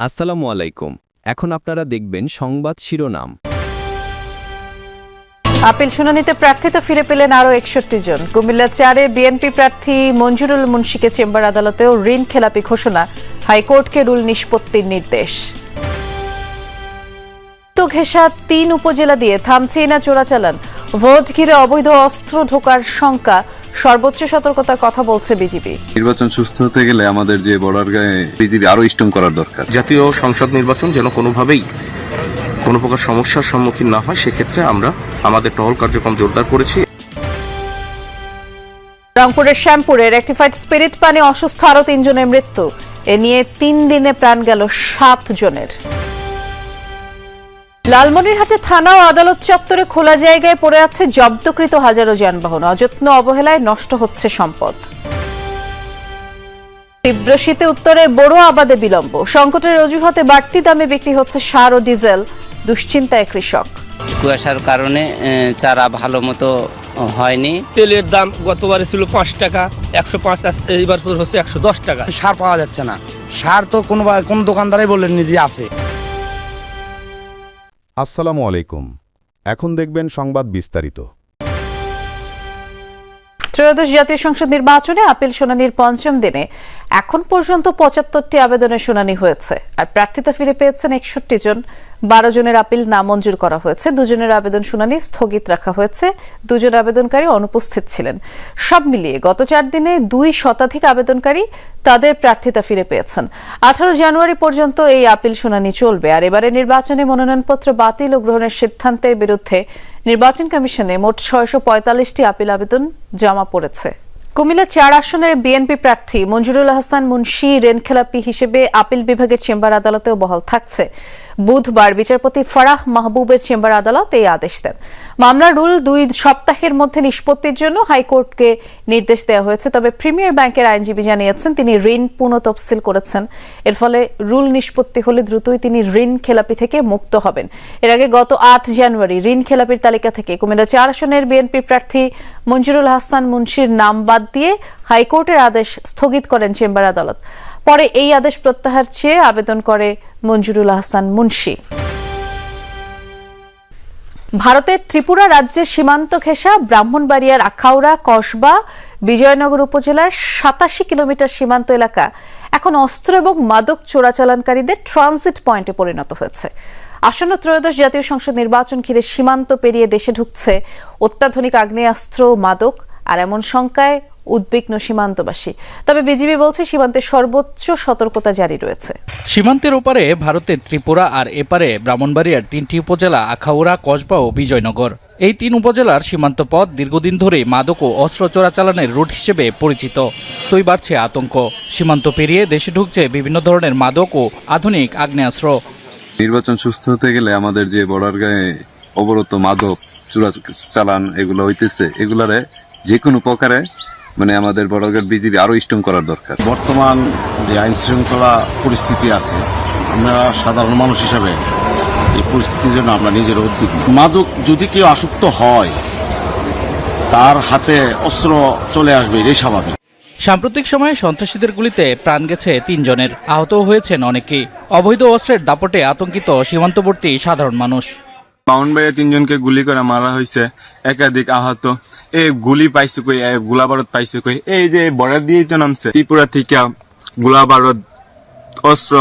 আসসালামু আলাইকুম। এখন আপনারা দেখবেন সংবাদ শিরোনাম। আপিল শুনানিতে প্রার্থিতা ফিরে পেলেন আরও 61 জন। কুমিল্লা 4-এ বিএনপি প্রার্থী মঞ্জুরুল মুন্সিকে চেম্বার আদালতেও ঋণ খেলাপি ঘোষণা, হাইকোর্টকে রুল নিষ্পত্তির নির্দেশ। তো ঘেঁষা 3 উপজেলা দিয়ে থামছেই না চোরাচালান, ভোট ঘিরে অবৈধ অস্ত্র ঢোকার শঙ্কা, সর্বোচ্চ সতর্কতার কথা বলছে বিজিবি। নির্বাচন সুস্থ হতে গেলে আমাদের যে বর্ডার গায়ে বিজিবি আরো স্ট্রং করার দরকার। জাতীয় সংসদ নির্বাচন যেন কোনোভাবেই কোনো প্রকার সমস্যার সম্মুখীন না হয়, সেক্ষেত্রে আমরা আমাদের টহল কার্যক্রম জোরদার করেছি। রংপুরের শ্যামপুরে রেকটিফাইড স্পিরিট পানি অসুস্থ আরও 3 জনের মৃত্যু, এ নিয়ে 3 দিনে প্রাণ গেল 7 জনের। লালমনিরহাটে থানা ও আদালত চত্বরে খোলা জায়গায় পড়ে আছে জব্দকৃত হাজারো যানবাহন, অযত্ন অবহেলায় নষ্ট হচ্ছে সম্পদ। তীব্র শীতে উত্তরে বড় আবাদে বিলম্ব, সংকটের অজুহাতে বাড়তি দামে বিক্রি হচ্ছে সার ও ডিজেল, দুশ্চিন্তায় কৃষক। কুয়াশার কারণে চারা ভালো মতো হয়নি। তেলের দাম গতবারে ছিল 5 টাকা, 105, এইবার হচ্ছে 110 টাকা। সার পাওয়া যাচ্ছে না, সার তো কোন দোকানদারাই বললেন নিজে আছে। আসসালামু আলাইকুম। এখন দেখবেন সংবাদ বিস্তারিত। ত্রয়োদশ জাতীয় সংসদ নির্বাচনে আপিল শুনানির 5ম দিনে এখন পর্যন্ত 75টি আবেদনের শুনানি হয়েছে, আর প্রার্থিতা ফিরে পেয়েছেন 61 জন। 12 জনের আপিল নামঞ্জুর করা হয়েছে, 2 জনের আবেদন শুনানি স্থগিত রাখা হয়েছে, 2 জন আবেদনকারী অনুপস্থিত ছিলেন। সব মিলিয়ে গত 4 দিনে 2 শতাধিক আবেদনকারী তাদের প্রার্থিতা ফিরে পেয়েছেন। 18 জানুয়ারি পর্যন্ত এই আপিল শুনানি চলবে। আর এবারে নির্বাচনে মনোনয়নপত্র বাতিল ও গ্রহণের সিদ্ধান্তের বিরুদ্ধে নির্বাচন কমিশনে মোট 645টি আপিল আবেদন জমা পড়েছে। কুমিল্লা 4 আসনের বিএনপি প্রার্থী মঞ্জুরুল হাসান মুন্সি ঋণখেলাপি হিসেবে আপিল বিভাগের চেম্বার আদালতেও বহাল থাকছে। বুধবার বিচারপতি ফারাহ মাহবুবের চেম্বার আদালত এই আদেশ দেন। মামলার রুল 2 সপ্তাহের মধ্যে নিষ্পত্তির জন্য হাইকোর্টকে নির্দেশ দেওয়া হয়েছে। তবে প্রিমিয়ার ব্যাংকের আইনজীবী জানিয়েছেন তিনি ঋণ পুনঃতফসিল করেছেন, এর ফলে রুল নিষ্পত্তি হলে দ্রুতই তিনি ঋণ খেলাপি থেকে মুক্ত হবেন। এর আগে গত 8 জানুয়ারি ঋণ খেলাপির তালিকা থেকে কুমিল্লা 4 আসনের বিএনপি প্রার্থী মঞ্জুরুল হাসান মুন্সির নাম বাদ দিয়ে হাইকোর্টের আদেশ স্থগিত করেন চেম্বার আদালত। পরে এই আদেশ প্রত্যাহার চেয়ে আবেদন করে মঞ্জুরুল হাসান মুন্সি। ভারতের ত্রিপুরা রাজ্যের সীমান্ত ঘেঁষা ব্রাহ্মণবাড়িয়ার আখাউড়া, কসবা, বিজয়নগর উপজেলার 87 কিলোমিটার সীমান্ত এলাকা এখন অস্ত্র এবং মাদক চোরাচালানকারীদের ট্রানজিট পয়েন্টে পরিণত হয়েছে। আসন্ন ত্রয়োদশ জাতীয় সংসদ নির্বাচন ঘিরে সীমান্ত পেরিয়ে দেশে ঢুকছে অত্যাধুনিক আগ্নেয়াস্ত্র, মাদক, আর এমন শঙ্কায় উদ্বিগ্ন সীমান্তবাসী। তবে বিজিবি বলছে সীমান্তে সর্বোচ্চ সতর্কতা জারি রয়েছে। সীমান্তের ওপারে ভারতের ত্রিপুরা আর এপারে ব্রাহ্মণবাড়িয়ার 3টি উপজেলা আখাউড়া, কসবা ও বিজয়নগর। এই 3 উপজেলার সীমান্ত পথ দীর্ঘদিন ধরে মাদক ও অস্ত্র চোরাচালানের রুট হিসেবে পরিচিত। তাই বাড়ছে আতঙ্ক। সীমান্ত পেরিয়ে দেশে ঢুকছে বিভিন্ন ধরনের মাদক ও আধুনিক আগ্নেয়াস্ত্র। নির্বাচন সুস্থ হতে গেলে আমাদের যে বর্ডার গায়ে অবরত মাদক চোরা চালান এগুলো হইতেছে, এগুলারে যে কোনো প্রকারে আমাদের বর্ডার গার্ড বিজিবি আরো স্ট্রং করার দরকার। বর্তমান যে আইন শৃঙ্খলা পরিস্থিতি আছে, আমরা সাধারণ মানুষ হিসাবে এই পরিস্থিতির জন্য আমরা নিজের উদ্বিগ্ন। মাদক যদি কেউ আসক্ত হয়, তার হাতে অস্ত্র চলে আসবে, এটাই স্বাভাবিক। সাম্প্রতিক সময়ে সন্ত্রাসীদের গুলিতে প্রাণ গেছে 3 জনের, আহত হয়েছেন অনেকেই। অবৈধ অস্ত্রের দাপটে আতঙ্কিত সীমান্তবর্তী সাধারণ মানুষ। ব্রাহ্মণবাড়িয়া 3 জনকে গুলি করে মারা হয়েছে, একাধিক আহত। এই গুলি পাইছে কই, গোলা বারুদ পাইছে কই? এই যে বর্ডার দিয়েই তো নামছে, ত্রিপুরা থেকে গোলা বারুদ অস্ত্র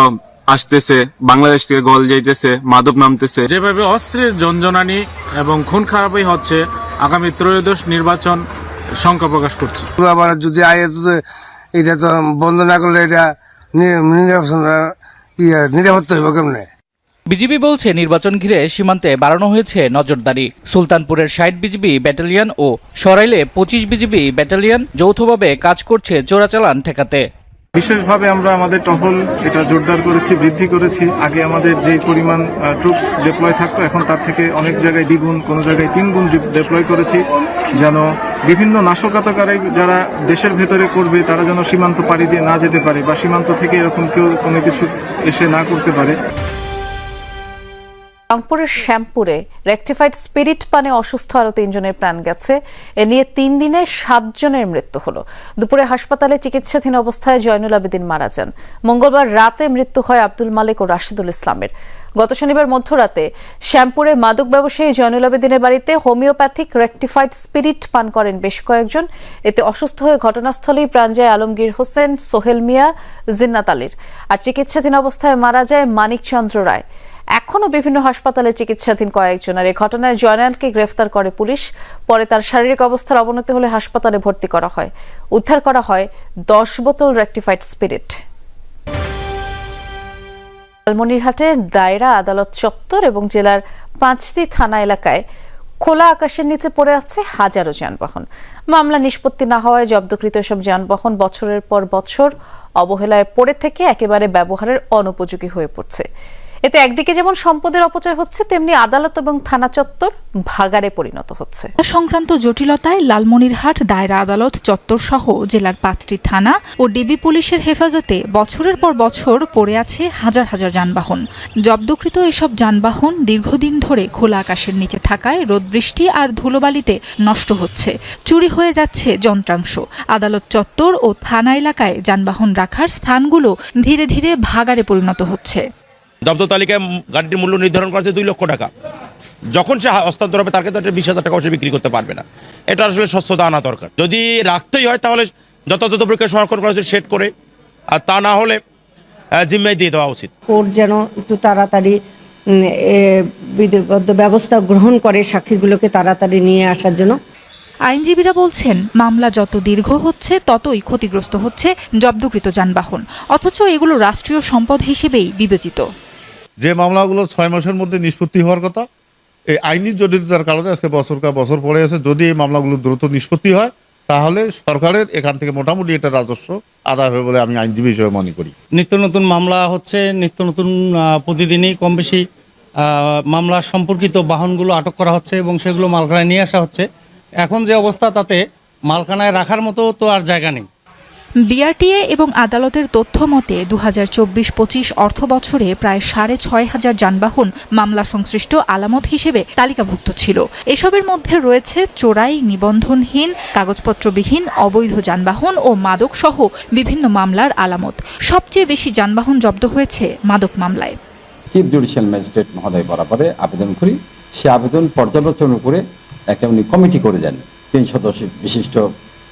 আসতেছে, বাংলাদেশ থেকে গল যাইতেছে, মাদক নামতেছে। যেভাবে অস্ত্রের জনজনানি এবং খুন খারাপই হচ্ছে, আগামী ত্রয়োদশ নির্বাচন শঙ্কা প্রকাশ করছে। গোলা বারুদ যদি এটা তো বন্ধ না করলে এটা নিরাপত্তা হইব কেমনে? বিজিবি বলছে নির্বাচন ঘিরে সীমান্তে বাড়ানো হয়েছে নজরদারি। সুলতানপুরের 60 বিজিবি ব্যাটালিয়ন ও সরাইলে 25 বিজিবি ব্যাটালিয়ন যৌথভাবে কাজ করছে চোরাচালান ঠেকাতে। বিশেষভাবে আমরা আমাদের টহল এটা জোরদার করেছি, বৃদ্ধি করেছি। আগে আমাদের যে পরিমাণ ট্রুপস ডিপ্লয় থাকতো, এখন তার থেকে অনেক জায়গায় 2 গুণ, কোনো জায়গায় 3 গুণ ডিপ্লয় করেছি, যেন বিভিন্ন নাশকতাকারী যারা দেশের ভেতরে করবে তারা যেন সীমান্ত পাড়ি দিয়ে না যেতে পারে, বা সীমান্ত থেকে এরকম কেউ কোনো কিছু এসে না করতে পারে। রংপুরের শ্যামপুরে রেকটিফাইড স্পিরিট পানে অসুস্থ আরো 3 জনের প্রাণ গেছে। এ নিয়ে 3 দিনে 7 জনের মৃত্যু হলো। দুপুরে হাসপাতালে চিকিৎসাধীন অবস্থায় জয়নুল আবেদিন মারা যান। মঙ্গলবার রাতে মৃত্যু হয় আব্দুল মালিক ও রাশিদুল ইসলামের। গত শনিবার মধ্যরাতে শ্যামপুরে মাদক ব্যবসায়ী জয়নুল আবেদিনের বাড়িতে হোমিওপ্যাথিক রেকটিফাইড স্পিরিট পান করেন বেশ কয়েকজন। এতে অসুস্থ হয়ে ঘটনাস্থলেই প্রাণ যায় আলমগীর হোসেন, সোহেল মিয়া, জিন্নাত আলীর। আর চিকিৎসাধীন অবস্থায় মারা যায় মানিক চন্দ্র রায়। এখনও বিভিন্ন হাসপাতালে চিকিৎসাধীন কয়েকজন। আর এই ঘটনায় জয়নালকে গ্রেফতার করে পুলিশ। পরে তার শারীরিক অবস্থার অবনতি হলে হাসপাতালে ভর্তি করা হয়। উদ্ধার করা হয় 10 বোতল রেকটিফাইড স্পিরিট। লালমনিরহাটের দায়রা আদালত চত্বর এবং জেলার 5টি থানা এলাকায় খোলা আকাশের নিচে পড়ে আছে হাজারো যানবাহন। মামলা নিষ্পত্তি না হওয়ায় জব্দকৃত সব যানবাহন বছরের পর বছর অবহেলায় পড়ে থেকে একেবারে ব্যবহারের অনুপযোগী হয়ে পড়ছে। এতে একদিকে যেমন সম্পদের অপচয় হচ্ছে, তেমনি আদালত এবং থানা চত্বর ভাগাড়ে পরিণত হচ্ছে। সংক্রান্ত জটিলতায় লালমনিরহাট দায়রা আদালত চত্বর সহ জেলার 5টি থানা ও ডিবি পুলিশের হেফাজতে বছরের পর বছর পড়ে আছে হাজার হাজার যানবাহন। জব্দকৃত এসব যানবাহন দীর্ঘদিন ধরে খোলা আকাশের নিচে থাকায় রোদ বৃষ্টি আর ধুলোবালিতে নষ্ট হচ্ছে, চুরি হয়ে যাচ্ছে যন্ত্রাংশ। আদালত চত্বর ও থানা এলাকায় যানবাহন রাখার স্থানগুলো ধীরে ধীরে ভাগাড়ে পরিণত হচ্ছে। জব্দ তালিকায় গাড়িটির মূল্য নির্ধারণ করা আছে 2 লক্ষ টাকা। যখন সে হস্তান্তর হবে তার ক্ষেত্রে 20,000 টাকা সে বিক্রি করতে পারবে না। এটা আসলে স্বচ্ছতা আনা দরকার। যদি রাখতেই হয় তাহলে যথাযথ প্রক্রিয়া সংরক্ষণ করা উচিত, সেট করে, আর তা না হলে জিম্মায় দিয়ে দেওয়া উচিত। কোর্ট যেন একটু তাড়াতাড়ি বিধিবদ্ধ ব্যবস্থা গ্রহণ করে সাক্ষীগুলোকে তাড়াতাড়ি নিয়ে আসার জন্য। আইনজীবীরা বলছেন, মামলা যত দীর্ঘ হচ্ছে ততই ক্ষতিগ্রস্ত হচ্ছে জব্দকৃত যানবাহন, অথচ এগুলো রাষ্ট্রীয় সম্পদ হিসেবেই বিবেচিত। যে মামলাগুলো 6 মাসের মধ্যে নিষ্পত্তি হওয়ার কথা, এই আইনি জটিলতার কারণে আজকে বছর পরে আছে। যদি এই মামলাগুলো দ্রুত নিষ্পত্তি হয় তাহলে সরকারের এখান থেকে মোটামুটি এটা রাজস্ব আদায় হবে বলে আমি আইনজীবী হিসেবে মনে করি। নিত্য নতুন মামলা হচ্ছে, নিত্য নতুন প্রতিদিনই কম বেশি মামলা সম্পর্কিত বাহনগুলো আটক করা হচ্ছে এবং সেগুলো মালখানায় নিয়ে আসা হচ্ছে। এখন যে অবস্থা, তাতে মালখানায় রাখার মতো তো আর জায়গা নেই। বিআরটিএ এবং আদালতের তথ্য মতে 2024-25 অর্থ বছরে প্রায় 6,500 যানবাহন মামলা সংশ্লিষ্ট আলামত হিসেবে তালিকাভুক্ত ছিল। এসবের মধ্যে রয়েছে চোরাই, নিবন্ধনহীন, কাগজপত্রবিহীন, অবৈধ যানবাহন ও মাদক সহ বিভিন্ন মামলার আলামত। সবচেয়ে বেশি যানবাহন জব্দ হয়েছে মাদক মামলায়। চিফ জুডিশিয়াল ম্যাজিস্ট্রেট মহোদয় বরাবরে আবেদন করি, সে আবেদন পর্যালোচনা করে একটা উনি কমিটি করে দেন। 3 সদস্য বিশিষ্ট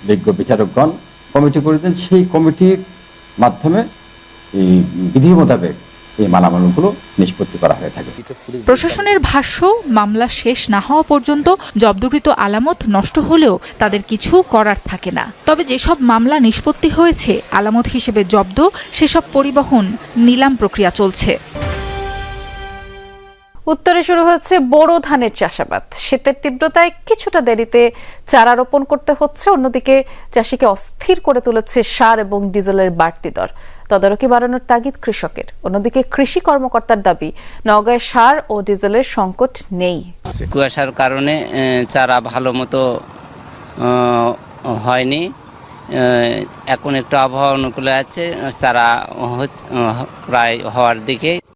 বিজ্ঞ বিচারকগণ কমিটি করে দেন। সেই কমিটির মাধ্যমে এই বিধি মোতাবেক এই মালামালগুলো নিষ্পত্তি করা হয়ে থাকে। প্রশাসনের ভাষ্য, মামলা শেষ না হওয়া পর্যন্ত জব্দকৃত আলামত নষ্ট হলেও তাদের কিছু করার থাকে না। তবে যেসব মামলা নিষ্পত্তি হয়েছে আলামত হিসেবে জব্দ, সেসব পরিবহন নিলাম প্রক্রিয়া চলছে। উত্তরে শুরু হয়েছে বোরো ধানের চাষাবাদ। শীতের তীব্রতায় কিছুটা দেরিতে চারা রোপণ করতে হচ্ছে। অন্যদিকে চাষিকে অস্থির করে তুলেছে সার এবং ডিজেলের বাড়তি দর। তদারকি বাড়ানোর তাগিদ কৃষকের। অন্যদিকে কৃষি কর্মকর্তার দাবি, নওগাঁয় সার ও ডিজেলের সংকট নেই। কুয়াশার কারণে চারা ভালো মতো হয়নি। এখন একটু আবহাওয়া অনুকূলে আছে, চারা প্রায় হওয়ার দিকে।